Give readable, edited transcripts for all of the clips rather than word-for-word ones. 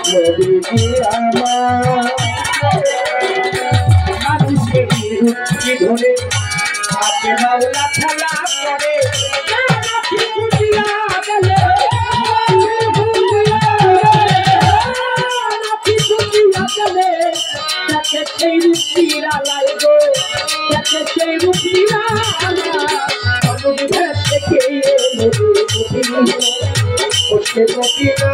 নবীজি আমার মানুষের রুচি ধরে হাতে মাওলা খেলা করে সেই রুচিরা লাগো সেই রুচিরা থেকে মানুষ থেকে মদিনা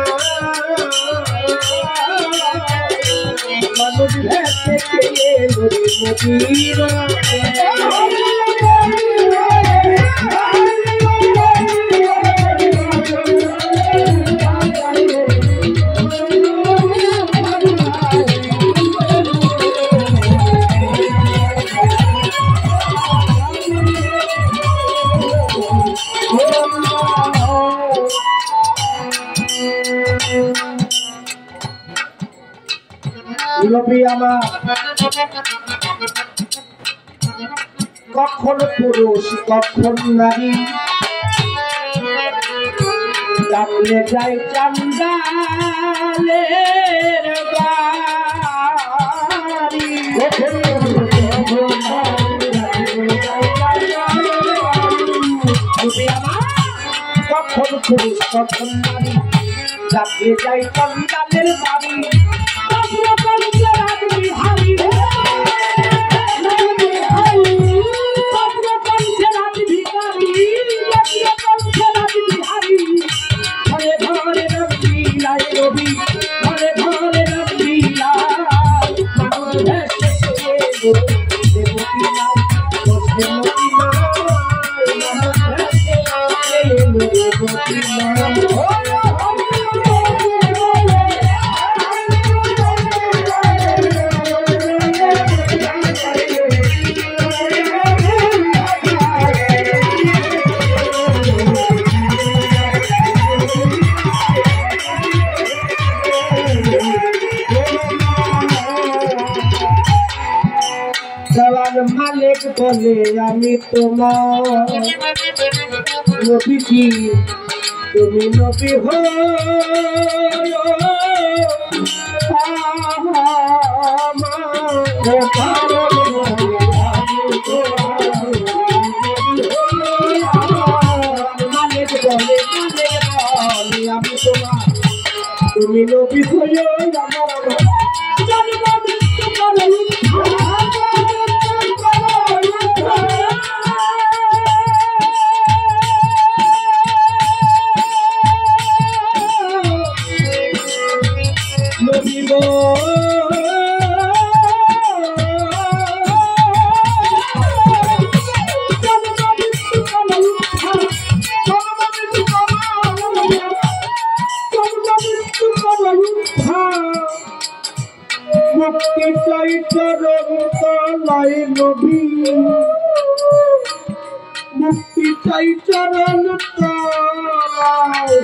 নবী আমার কখন পুরুষ কখন নারী ডাকলে যাই চান্দালের বাড়ি কখন পুরুষ কখন নারী ডাকলে যাই চান্দালের বাড়ি মালিক বলে আমি তোমার নবীজি তুমি নবী হো মালিক বলে আমি তোমার তুমি নবী হয়ে মুক্তি চাই চরণ তলায় নবী মুক্তি চাই চরণ তলায়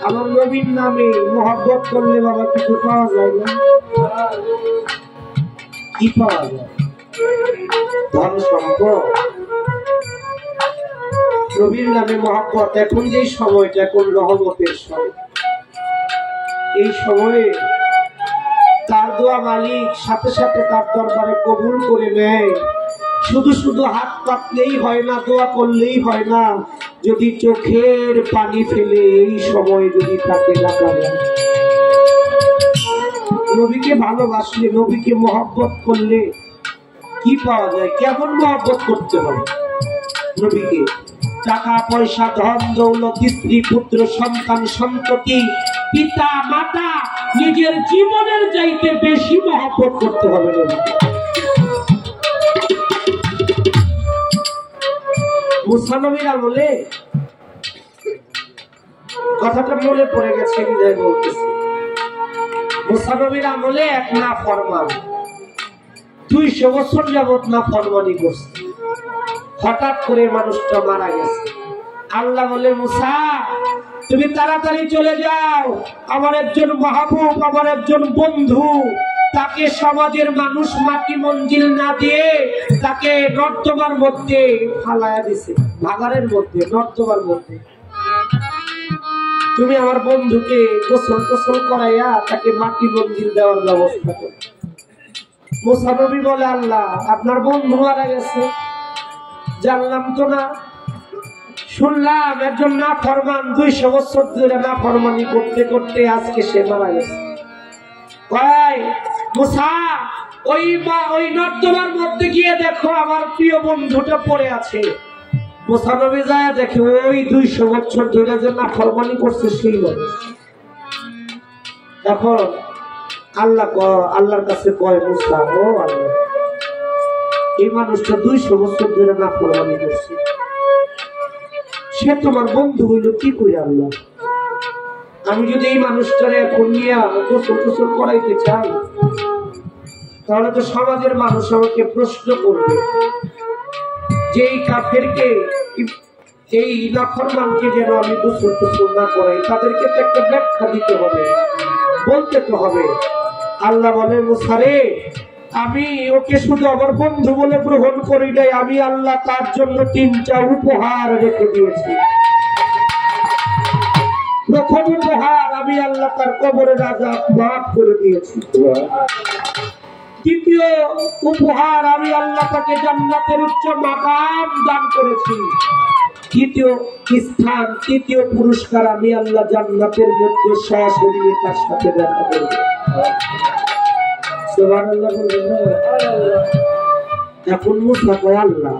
আমার নবীর নামে মহব্বত করলে বাবা কিছু পাওয়া যায় না কি পাওয়া যায় ধন সম্পদ নবীর নামে মহব্বত এখন যে সময়টা এখন রহমতের সময় এই সময়ে তার দোয়া মালিক সাথে সাথে তার দরবারে কবুল করে নেয় শুধু শুধু হাত পাতলেই হয় না দোয়া করলেই হয় না যদি চোখের পানি ফেলে এই সময় যদি তাকে ডাকা যায় নবীকে ভালোবাসলে নবীকে মহব্বত করলে কি পাওয়া যায় কেমন মহব্বত করতে হবে নবীকে টাকা পয়সা ধন দৌলত স্ত্রী পুত্র সন্তান সন্ততি পিতা মাতা নিজের জীবনের চাইতে বেশি মহব্বত করতে হবে নবীকে মুসা নবীর আমলে কথাটা মনে পড়ে গেছে হৃদয় বলতেছে মুসা নবীর আমলে এক না ফরমান 200 বছর যাবত না ফরমানি করছে হঠাৎ করে মানুষটা মারা গেছে আল্লাহ বলে মুসা তুমি তাড়াতাড়ি চলে যাও আমার একজন মাহবুব আমার একজন বন্ধু তাকে সমাজের মানুষ মাটি মঞ্জিল না দিয়ে তাকে নর্দমার মধ্যে ফালায়া দিছে ভাগাড়ের মধ্যে নর্দমার মধ্যে তুমি আমার বন্ধুকে গোসল টোসল করাইয়া তাকে মাটি মন্দির দেওয়ার ব্যবস্থা করো। মুসা নবী বলে, আল্লাহ আপনার বন্ধু মারা গেছে, জানলাম তো না, শুনলাম একজন না ফরমান 200 বছর ধরে না ফরমানি করতে করতে আজকে সে মারা গেছে। মুসা ওই নর্দমার মধ্যে গিয়ে দেখো আমার প্রিয় বন্ধুটা পড়ে আছে। মুসা নবী যায় দেখে ওই 200 বছর ধরে যে না ফরমানি করছে সেই মানুষ। এখন আল্লাহর কাছে কয়, মুসা ও আল্লাহ, এই মানুষটা 200 বছর ধরে না ফরমানি করছে, সে তোমার বন্ধু হইল কি করে আল্লাহ? আমি যদি এই মানুষটারে এখন নিয়ে গোসল টোসল করাইতে চাই, তাহলে তো সমাজের মানুষ আমাকে প্রশ্ন করবে যে এই কাফেরকে, এই নাফরমানকে যেন আমি গোসল টোসল না করাই, তাদেরকে তো একটা ব্যাখ্যা দিতে হবে, বলতে তো হবে। আল্লাহ বলে, মুসা রে, আমি ওকে শুধু আমার বন্ধু বলে গ্রহণ করি নাই, আমি আল্লাহ তার জন্য 3টা উপহার রেখে দিয়েছি। প্রথম উপহার, আমি আল্লাহ তার কবরের আযাব মাফ করে দিয়েছি। দ্বিতীয় উপহার, আমি আল্লাহ তাকে জান্নাতের উচ্চ মাকাম দান করেছি। তৃতীয় পুরস্কার, আমি আল্লাহ জান্নাতের মধ্যে সরাসরি তার সাথে দেখা করব। সুবহানাল্লাহ বলবেন না? এখন মুসা কয়, আল্লাহ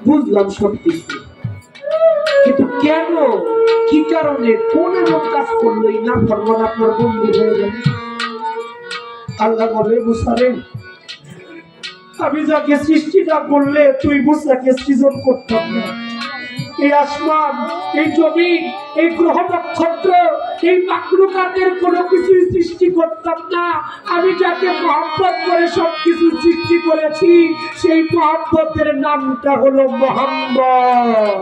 বুঝলাম সবকিছু, কিন্তু কেন, কি কারণে, কোন এমন কাজ করলো এই নাফরমান আপনার বন্ধু হয়ে গেল? আল্লাহ বলে, মুসা রে, আমি যাকে সৃষ্টি না করলে তুই মুসাকে সৃজন করতাম না। এই আসমান, এই জমিন, এই গ্রহ নক্ষত্র, এই মাখলুকাতের কোনো কিছু সৃষ্টি করতাম না। আমি যাকে মহব্বত করে সবকিছু সৃষ্টি করেছি, সেই মহব্বতের নামটা হলো মুহাম্মদ।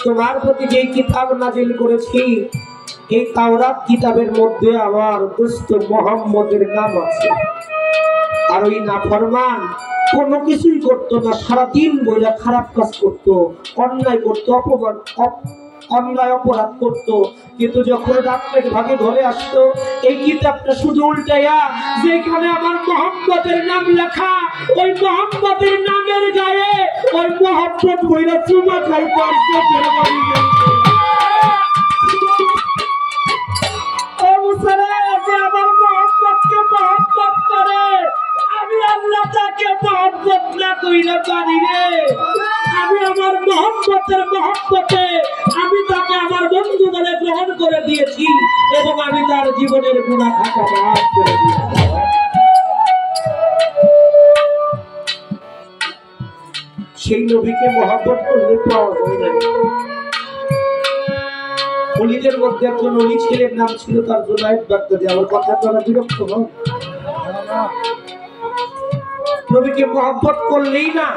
তোমার প্রতি যে কিতাব নাজিল করেছি, এই তাওরাত কিতাবের মধ্যে আমার দোস্ত মুহাম্মদের নাম আছে। আর ওই নাফরমান কোনো কিছুই করতো না, সারাদিন বইলা খারাপ কাজ করতো, অন্যায় করতো, অন্যায় অপরাধ করতো, কিন্তু যখন রাত্রের ভাগে ঘরে আসতো, এই কিতাবটা শুধু উল্টাইয়া যেখানে আমার মুহাম্মদের নাম লেখা, ওই মুহাম্মদের নামের গায়ে ওই মুহাম্মদ বইরা চুমা খাই করছে। আমার মুহাম্মদকে মহব্বত করে, আমি আল্লাহ তাকে মহব্বত না কইরা পারি রে। আমি আমার মহব্বতে আমি তাকে আমার বন্ধু বলে গ্রহণ করে দিয়েছি, এবং আমি তার জীবনের গুনাহ খাতা মাফ করে দিয়েছি। সেই নবীকে মহব্বত করলে পাওয়া যায় না। অলিদের মধ্যে একজন অলি ছেলের নাম ছিল তার জুনায়েদ বাগদাদী। আমার কথা তারা বিরক্ত হয়, নবীকে মহব্বত করলেই না,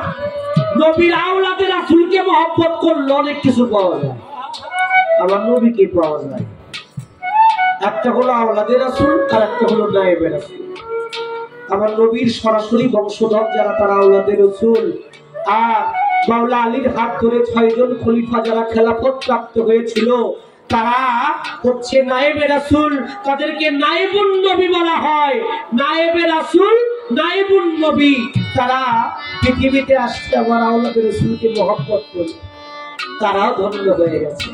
নবীর আওলাদে রাসূলকে মহব্বত করলে অনেক কিছু পাওয়া যায়। আমার নবীকে পাওয়া যায়, একটা হলো আওলাদে রাসূল, আর একটা হলো নায়েবে রাসূল। আমার নবীর সরাসরি বংশধর যারা, তারা আওলাদে রাসূল। আর মাওলা আলীর হাত ধরে 6 জন খলিফা যারা খেলাফত প্রাপ্ত হয়েছিল, তারা হচ্ছে নায়েবে রাসূল। তাদেরকে নায়েবুন নবী বলা হয়। নায়েবে রাসূল, নায়েবুন নবী, তারা পৃথিবীতে আসছে আমার আওলাদে রাসূলকে মহব্বত করে, তারাও ধন্য হয়ে গেছে।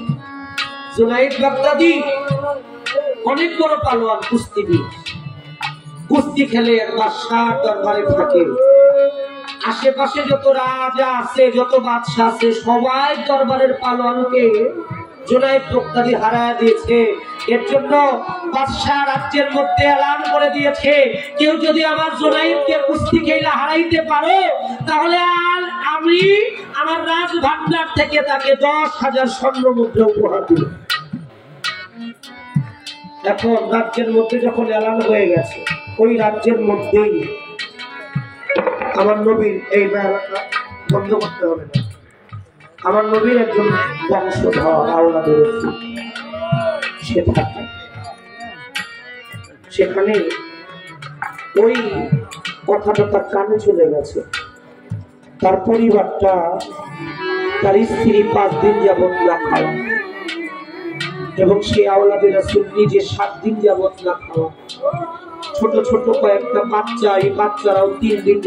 জুনায়েদ বাগদাদী অনেক বড় পালোয়ান, কুস্তিবিদ, কুস্তি খেলে বাদশাহ দরবারে থাকে। আশেপাশে যত রাজা আছে, যত বাদশাহ আছে, সবাই দরবারের পালোয়ানকে জুনায়েদ বাগদাদী হারায় দিয়েছে। এর জন্য বাদশাহ রাজ্যের মধ্যে এলান করে দিয়েছে, কেউ যদি আমার জুনায়েদকে কুস্তি খেলা হারাইতে পারো, তাহলে আমি আমার রাজভান্ডার থেকে তাকে 10,000 স্বর্ণ মুদ্রা উপহার দিব। এখন রাজ্যের মধ্যে যখন এলান হয়ে গেছে, ওই রাজ্যের মধ্যেই আমার নবীর, এই বেলাটা বন্ধ করতে হবে না, আমার নবীর একজন বংশধর আওলাদে রাসূল সে থাকে সেখানে। ওই কথাটা তার কানে চলে গেছে, তার পরিবারটা তার স্ত্রী 5 দিন যাবত না খাওয়া, এবং সেই আওলাদে রাসূল নিজে 7 দিন যাবত না খাওয়া। ছোট ছোট কয়েকটা বাচ্চা, এই বাচ্চারাও 3 দিন